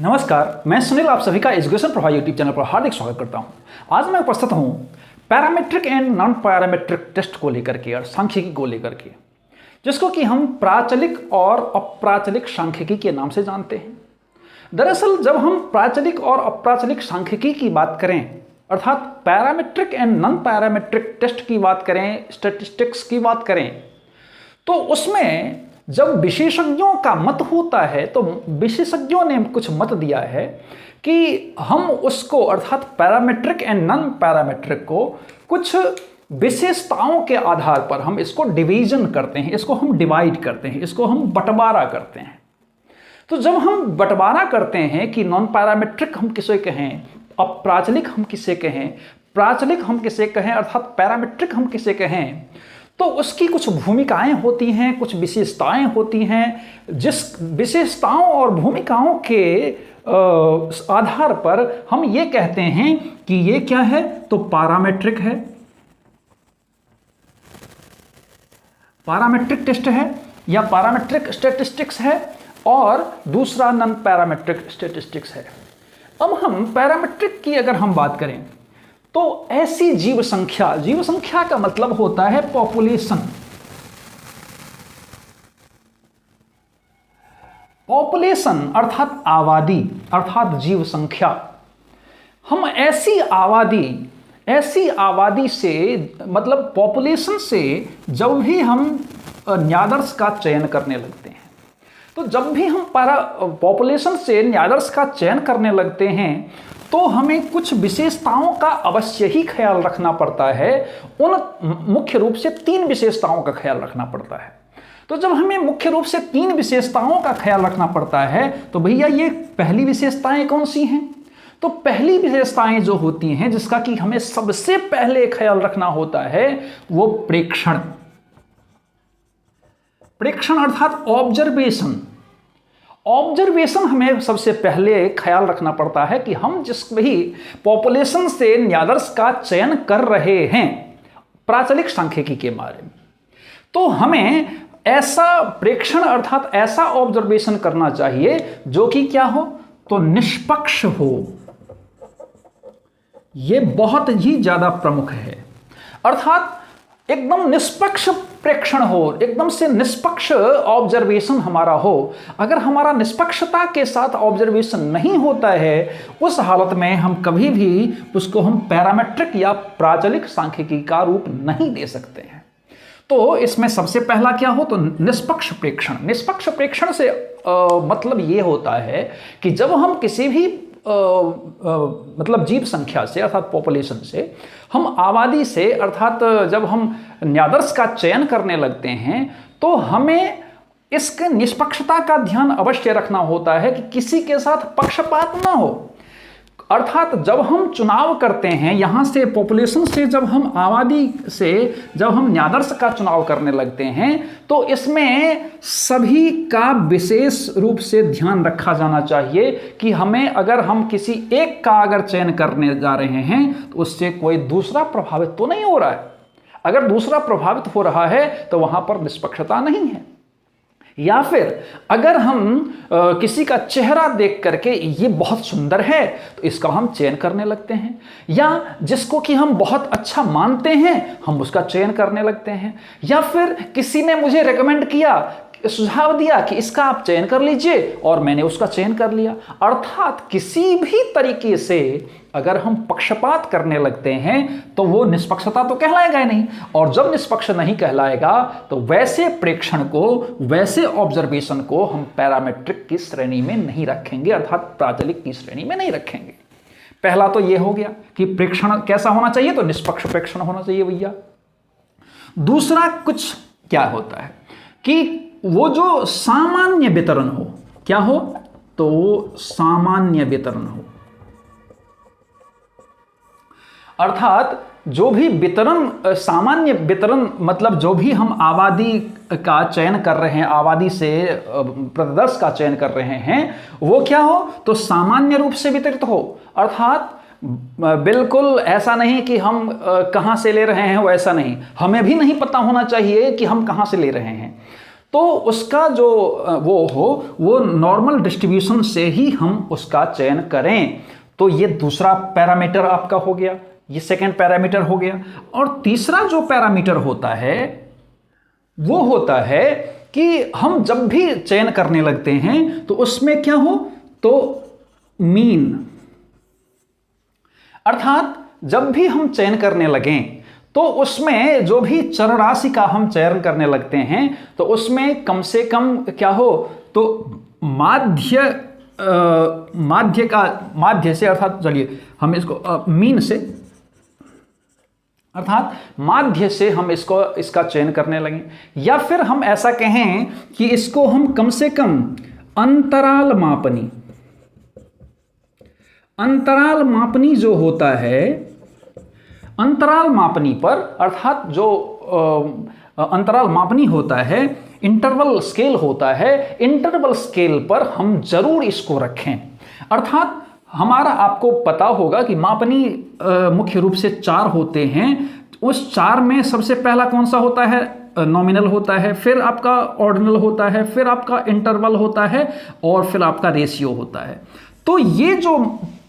नमस्कार, मैं सुनील आप सभी का एजुकेशन प्रवाह यूट्यूब चैनल पर हार्दिक स्वागत करता हूं। आज मैं उपस्थित हूं parametric and non parametric test को लेकर के और सांख्यिकी को लेकर के, जिसको कि हम प्राचलिक और अप्राचलिक सांख्यिकी के नाम से जानते हैं। दरअसल जब हम प्राचलिक और अप्राचलिक सांख्यिकी की बात करें, अर्थात parametric and non parametric test की बात करें, स्टैटिस्टिक्स की बात करें, तो उसमें जब विशेषज्ञों का मत होता है तो विशेषज्ञों ने कुछ मत दिया है कि हम उसको अर्थात पैरामेट्रिक एंड नॉन पैरामेट्रिक को कुछ विशेषताओं के आधार पर हम इसको डिवीजन करते हैं, इसको हम डिवाइड करते हैं, इसको हम बंटवारा करते हैं। तो जब हम बंटवारा करते हैं कि नॉन पैरामेट्रिक हम किसे कहें, अप्राचलिक हम किसे कहें, प्राचलिक हम किसे कहें, अर्थात पैरामेट्रिक हम किसे कहें, तो उसकी कुछ भूमिकाएं होती हैं, कुछ विशेषताएं होती हैं। जिस विशेषताओं और भूमिकाओं के आधार पर हम ये कहते हैं कि ये क्या है, तो पैरामेट्रिक है, पैरामेट्रिक टेस्ट है या पैरामेट्रिक स्टैटिस्टिक्स है, और दूसरा नॉन पैरामेट्रिक स्टैटिस्टिक्स है। अब हम पैरामेट्रिक की अगर हम बात करें तो ऐसी जीव संख्या का मतलब होता है पॉपुलेशन। पॉपुलेशन अर्थात आबादी, अर्थात जीव संख्या। हम ऐसी आबादी से मतलब पॉपुलेशन से जब भी हम न्यादर्स का चयन करने लगते हैं, तो जब भी हम पॉपुलेशन से न्यादर्स का चयन करने लगते हैं तो हमें कुछ विशेषताओं का अवश्य ही ख्याल रखना पड़ता है। मुख्य रूप से 3 विशेषताओं का ख्याल रखना पड़ता है। तो जब हमें मुख्य रूप से 3 विशेषताओं का ख्याल रखना पड़ता है तो भैया ये पहली विशेषताएं कौन सी हैं? तो पहली विशेषताएं जो होती हैं, जिसका कि हमें सबसे पहले ख्याल रखना होता है, वो प्रेक्षण अर्थात ऑब्जर्वेशन हमें सबसे पहले ख्याल रखना पड़ता है कि हम जिस भी पॉपुलेशन से न्यादर्स का चयन कर रहे हैं प्राचलिक सांख्यिकी के बारे में, तो हमें ऐसा प्रेक्षण अर्थात ऐसा ऑब्जर्वेशन करना चाहिए जो कि क्या हो, तो निष्पक्ष हो। यह बहुत ही ज्यादा प्रमुख है, अर्थात एकदम निष्पक्ष प्रेक्षण हो, एकदम से निष्पक्ष ऑब्जर्वेशन हमारा हो। अगर हमारा निष्पक्षता के साथ ऑब्जर्वेशन नहीं होता है, उस हालत में हम कभी भी उसको हम पैरामेट्रिक या प्राचलिक सांख्यिकी का रूप नहीं दे सकते हैं। तो इसमें सबसे पहला क्या हो, तो निष्पक्ष प्रेक्षण। निष्पक्ष प्रेक्षण से मतलब ये होता है कि जब हम किसी भी मतलब जीव संख्या से अर्थात पॉपुलेशन से, हम आबादी से अर्थात जब हम न्यादर्स का चयन करने लगते हैं तो हमें इसके निष्पक्षता का ध्यान अवश्य रखना होता है कि किसी के साथ पक्षपात ना हो। अर्थात जब हम चुनाव करते हैं, यहां से पॉपुलेशन से जब हम आबादी से जब हम न्यादर्स का चुनाव करने लगते हैं, तो इसमें सभी का विशेष रूप से ध्यान रखा जाना चाहिए कि हमें अगर हम किसी एक का अगर चयन करने जा रहे हैं तो उससे कोई दूसरा प्रभावित तो नहीं हो रहा है। अगर दूसरा प्रभावित हो रहा है तो वहां पर निष्पक्षता नहीं है। या फिर अगर हम किसी का चेहरा देख करके ये बहुत सुंदर है तो इसका हम चयन करने लगते हैं, या जिसको कि हम बहुत अच्छा मानते हैं हम उसका चयन करने लगते हैं, या फिर किसी ने मुझे रेकमेंड किया, सुझाव दिया कि इसका आप चयन कर लीजिए और मैंने उसका चयन कर लिया। अर्थात किसी भी तरीके से अगर हम पक्षपात करने लगते हैं तो वो निष्पक्षता तो कहलाएगा ही नहीं, और जब निष्पक्ष नहीं कहलाएगा तो वैसे प्रेक्षण को, वैसे ऑब्जर्वेशन को हम पैरामेट्रिक की श्रेणी में नहीं रखेंगे, अर्थात प्राचलिक की श्रेणी में नहीं रखेंगे। पहला तो ये हो गया कि प्रेक्षण कैसा होना चाहिए, तो निष्पक्ष प्रेक्षण होना चाहिए भैया। दूसरा कुछ क्या होता है कि वो जो सामान्य वितरण हो, क्या हो, तो सामान्य वितरण हो, अर्थात जो भी वितरण, सामान्य वितरण मतलब जो भी हम आबादी का चयन कर रहे हैं, आबादी से प्रतिदर्श का चयन कर रहे हैं, वो क्या हो, तो सामान्य रूप से वितरित हो। अर्थात बिल्कुल ऐसा नहीं कि हम कहां से ले रहे हैं, वैसा नहीं, हमें भी नहीं पता होना चाहिए कि हम कहां से ले रहे हैं। तो उसका जो वो नॉर्मल डिस्ट्रीब्यूशन से ही हम उसका चयन करें। तो ये दूसरा पैरामीटर आपका हो गया, ये सेकंड पैरामीटर हो गया। और तीसरा जो पैरामीटर होता है वो होता है कि हम जब भी चयन करने लगते हैं तो उसमें क्या हो, तो मीन, अर्थात जब भी हम चयन करने लगें तो उसमें जो भी चर राशि का हम चयन करने लगते हैं तो उसमें कम से कम क्या हो, तो माध्य से, अर्थात चलिए हम इसको मीन से, अर्थात माध्य से हम इसका चयन करने लगें। या फिर हम ऐसा कहें कि इसको हम कम से कम अंतराल मापनी जो होता है, अंतराल मापनी पर, अर्थात जो अंतराल मापनी होता है, इंटरवल स्केल होता है, इंटरवल स्केल पर हम जरूर इसको रखें। अर्थात हमारा, आपको पता होगा कि मापनी मुख्य रूप से 4 होते हैं। उस 4 में सबसे पहला कौन सा होता है, नॉमिनल होता है, फिर आपका ऑर्डिनल होता है, फिर आपका इंटरवल होता है, और फिर आपका रेशियो होता है। तो ये जो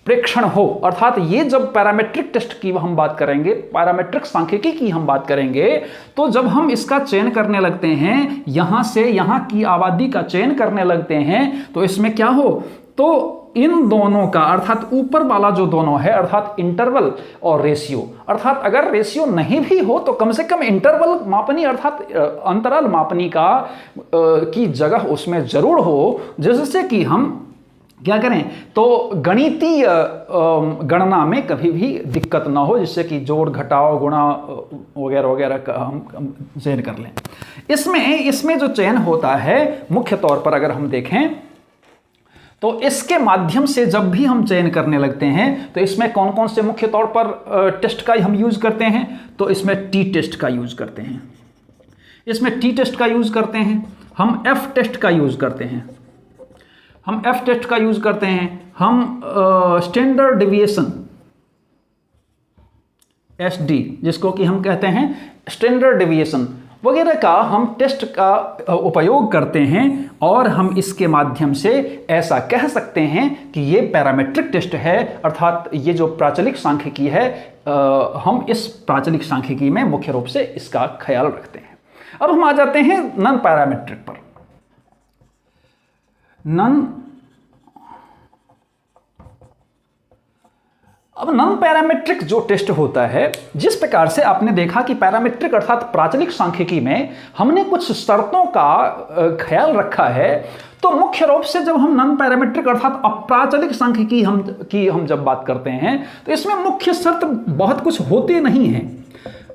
प्रेक्षण हो, अर्थात ये जब पैरामेट्रिक टेस्ट की हम बात करेंगे, पैरामेट्रिक सांख्यिकी की हम बात करेंगे, तो जब हम इसका चयन करने लगते हैं, यहां से यहां की आबादी का चयन करने लगते हैं, तो इसमें क्या हो, तो इन दोनों का, अर्थात ऊपर वाला जो दोनों है, अर्थात इंटरवल और रेशियो, अर्थात अगर रेशियो नहीं भी हो तो कम से कम इंटरवल मापनी, अर्थात अंतराल मापनी का की जगह उसमें जरूर हो, जिससे कि हम क्या करें, तो गणितीय गणना में कभी भी दिक्कत ना हो, जिससे कि जोड़ घटाव गुणा वगैरह वगैरह का हम चयन कर लें। इसमें जो चयन होता है मुख्य तौर पर अगर हम देखें तो इसके माध्यम से जब भी हम चयन करने लगते हैं तो इसमें कौन कौन से मुख्य तौर पर टेस्ट का हम यूज करते हैं, तो इसमें टी टेस्ट का यूज करते हैं, इसमें टी टेस्ट का यूज करते हैं, हम एफ टेस्ट का यूज करते हैं, हम एफ टेस्ट का यूज करते हैं, हम स्टैंडर्ड डिविएशन एसडी, जिसको कि हम कहते हैं स्टैंडर्ड डिविएशन वगैरह का हम टेस्ट का उपयोग करते हैं, और हम इसके माध्यम से ऐसा कह सकते हैं कि ये पैरामेट्रिक टेस्ट है, अर्थात ये जो प्राचलिक सांख्यिकी है, हम इस प्राचलिक सांख्यिकी में मुख्य रूप से इसका ख्याल रखते हैं। अब हम आ जाते हैं नॉन पैरामेट्रिक पर। अब नॉन पैरामेट्रिक जो टेस्ट होता है, जिस प्रकार से आपने देखा कि पैरामेट्रिक अर्थात प्राचलिक सांख्यिकी में हमने कुछ शर्तों का ख्याल रखा है, तो मुख्य रूप से जब हम नॉन पैरामेट्रिक अर्थात अप्राचलिक सांख्यिकी हम जब बात करते हैं तो इसमें मुख्य शर्त बहुत कुछ होते नहीं हैं।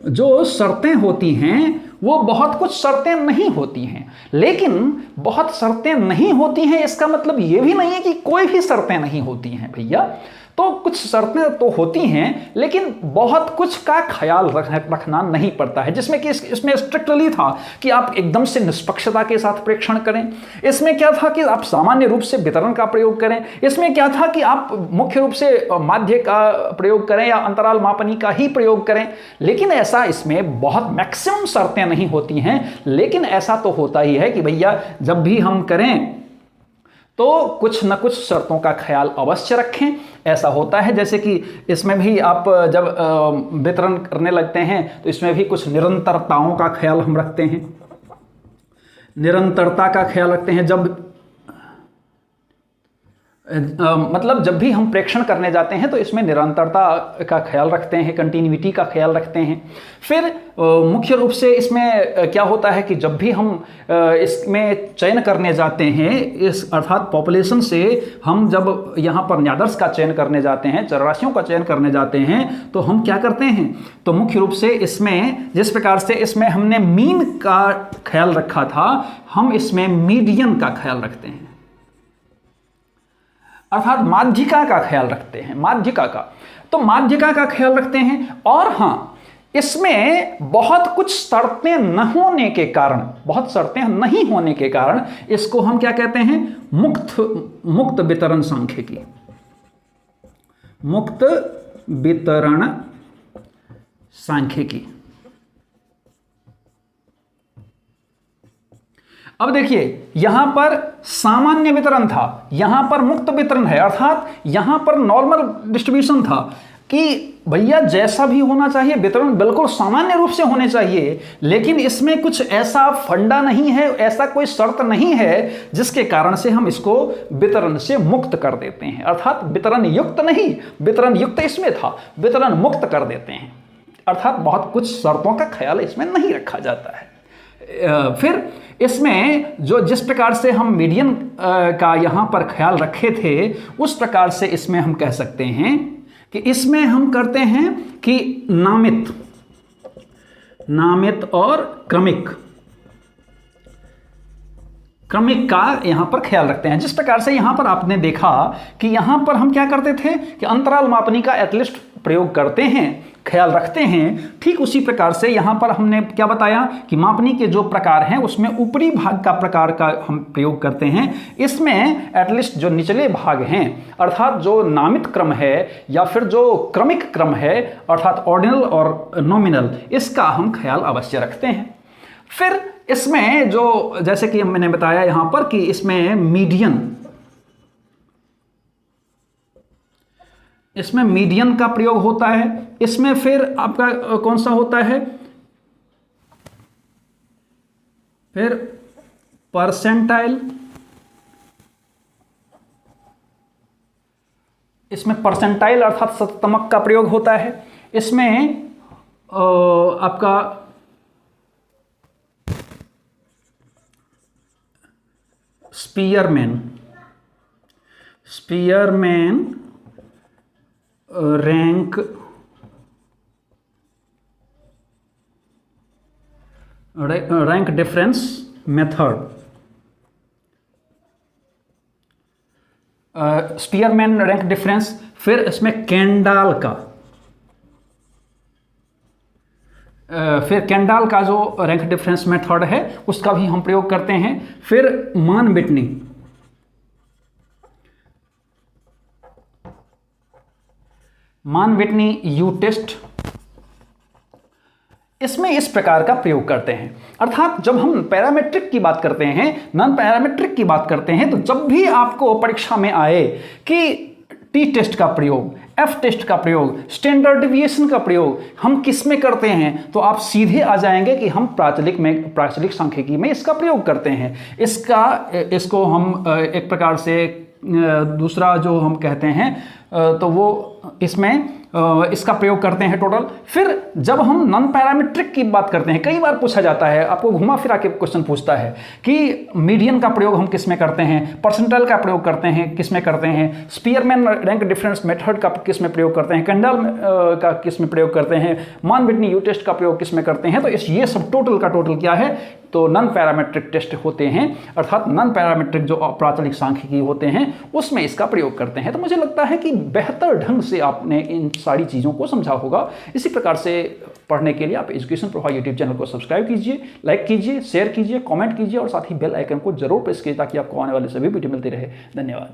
जो शर्तें होती हैं वो बहुत कुछ शर्तें नहीं होती हैं, लेकिन बहुत शर्तें नहीं होती हैं इसका मतलब ये भी नहीं है कि कोई भी शर्तें नहीं होती हैं भैया। तो कुछ शर्तें तो होती हैं, लेकिन बहुत कुछ का ख्याल रखना नहीं पड़ता है, जिसमें कि इसमें स्ट्रिक्टली था कि आप एकदम से निष्पक्षता के साथ प्रेक्षण करें, इसमें क्या था कि आप सामान्य रूप से वितरण का प्रयोग करें, इसमें क्या था कि आप मुख्य रूप से माध्य का प्रयोग करें या अंतराल मापनी का ही प्रयोग करें। लेकिन ऐसा इसमें बहुत मैक्सिमम शर्तें नहीं होती हैं, लेकिन ऐसा तो होता ही है कि भैया जब भी हम करें तो कुछ न कुछ शर्तों का ख्याल अवश्य रखें। ऐसा होता है जैसे कि इसमें भी आप जब वितरण करने लगते हैं तो इसमें भी कुछ निरंतरताओं का ख्याल हम रखते हैं, निरंतरता का ख्याल रखते हैं। मतलब जब भी हम प्रेक्षण करने जाते हैं तो इसमें निरंतरता का ख्याल रखते हैं, कंटिन्यूटी का ख्याल रखते हैं। फिर मुख्य रूप से इसमें क्या होता है कि जब भी हम इसमें चयन करने जाते हैं, इस अर्थात पॉपुलेशन से हम जब यहाँ पर न्यादर्स का चयन करने जाते हैं, चरराशियों का चयन करने जाते हैं, तो हम क्या करते हैं, तो मुख्य रूप से इसमें जिस प्रकार से इसमें हमने मीन का ख्याल रखा था, हम इसमें मीडियन का ख्याल रखते हैं, अर्थात माध्यिका का ख्याल रखते हैं, माध्यिका का, तो माध्यिका का ख्याल रखते हैं। और हाँ, इसमें बहुत कुछ शर्तें न होने के कारण, बहुत शर्तें नहीं होने के कारण इसको हम क्या कहते हैं, मुक्त वितरण सांख्यिकी, मुक्त वितरण सांख्यिकी। अब देखिए यहां पर सामान्य वितरण था, यहां पर मुक्त वितरण है, अर्थात यहां पर नॉर्मल डिस्ट्रीब्यूशन था कि भैया जैसा भी होना चाहिए वितरण बिल्कुल सामान्य रूप से होने चाहिए, लेकिन इसमें कुछ ऐसा फंडा नहीं है, ऐसा कोई शर्त नहीं है जिसके कारण से हम इसको वितरण से मुक्त कर देते हैं। अर्थात वितरण युक्त नहीं, वितरण युक्त इसमें था, वितरण मुक्त कर देते हैं, अर्थात बहुत कुछ शर्तों का ख्याल इसमें नहीं रखा जाता है। फिर इसमें जो जिस प्रकार से हम मीडियन का यहां पर ख्याल रखे थे उस प्रकार से इसमें हम कह सकते हैं कि इसमें हम करते हैं कि नामित और क्रमिक का यहां पर ख्याल रखते हैं। जिस प्रकार से यहां पर आपने देखा कि यहां पर हम क्या करते थे कि अंतराल मापनी का एटलिस्ट प्रयोग करते हैं, ख्याल रखते हैं, ठीक उसी प्रकार से यहां पर हमने क्या बताया कि मापनी के जो प्रकार हैं उसमें ऊपरी भाग का प्रकार का हम प्रयोग करते हैं। इसमें एटलिस्ट जो निचले भाग हैं अर्थात जो नामित क्रम है या फिर जो क्रमिक क्रम है अर्थात ऑर्डिनल और नॉमिनल, इसका हम ख्याल अवश्य रखते हैं। फिर इसमें जो जैसे कि मैंने बताया यहां पर कि इसमें मीडियन का प्रयोग होता है। इसमें फिर आपका कौन सा होता है, फिर परसेंटाइल, इसमें परसेंटाइल अर्थात शततमक का प्रयोग होता है। इसमें आपका Spearman rank difference method, Spearman rank difference. फिर इसमें केंडाल का जो रैंक डिफरेंस मेथड है उसका भी हम प्रयोग करते हैं। फिर मान विटनी यू टेस्ट, इसमें इस प्रकार का प्रयोग करते हैं। अर्थात जब हम पैरामेट्रिक की बात करते हैं, नॉन पैरामेट्रिक की बात करते हैं, तो जब भी आपको परीक्षा में आए कि टी टेस्ट का प्रयोग, एफ टेस्ट का प्रयोग, स्टैंडर्ड डिविएशन का प्रयोग हम किस में करते हैं, तो आप सीधे आ जाएंगे कि हम प्राचलिक सांख्यिकी में इसका प्रयोग करते हैं। इसको हम एक प्रकार से दूसरा जो हम कहते हैं तो वो इसमें इसका प्रयोग करते हैं टोटल। फिर जब हम नॉन पैरामीट्रिक की बात करते हैं, कई बार पूछा जाता है, आपको घुमा फिरा के क्वेश्चन पूछता है कि मीडियन का प्रयोग हम किस में करते हैं, परसेंटाइल का प्रयोग करते हैं किस में करते हैं, स्पीयरमैन रैंक डिफरेंस मेथड का किस में प्रयोग करते हैं, केंडाल का किस में प्रयोग करते हैं, मान विटनी यू टेस्ट का प्रयोग किस में करते हैं। तो ये सब टोटल का टोटल क्या है, तो नॉन पैरामेट्रिक टेस्ट होते हैं, अर्थात नॉन पैरामेट्रिक जो प्राचलिक सांख्यिकी होते हैं उसमें इसका प्रयोग करते हैं। तो मुझे लगता है कि बेहतर ढंग से आपने इन सारी चीज़ों को समझा होगा। इसी प्रकार से पढ़ने के लिए आप एजुकेशन प्रवाह यूट्यूब चैनल को सब्सक्राइब कीजिए, लाइक कीजिए, शेयर कीजिए, कमेंट कीजिए और साथ ही बेल आइकन को जरूर प्रेस कीजिए ताकि आपको आने वाले सभी वीडियो मिलते रहे। धन्यवाद।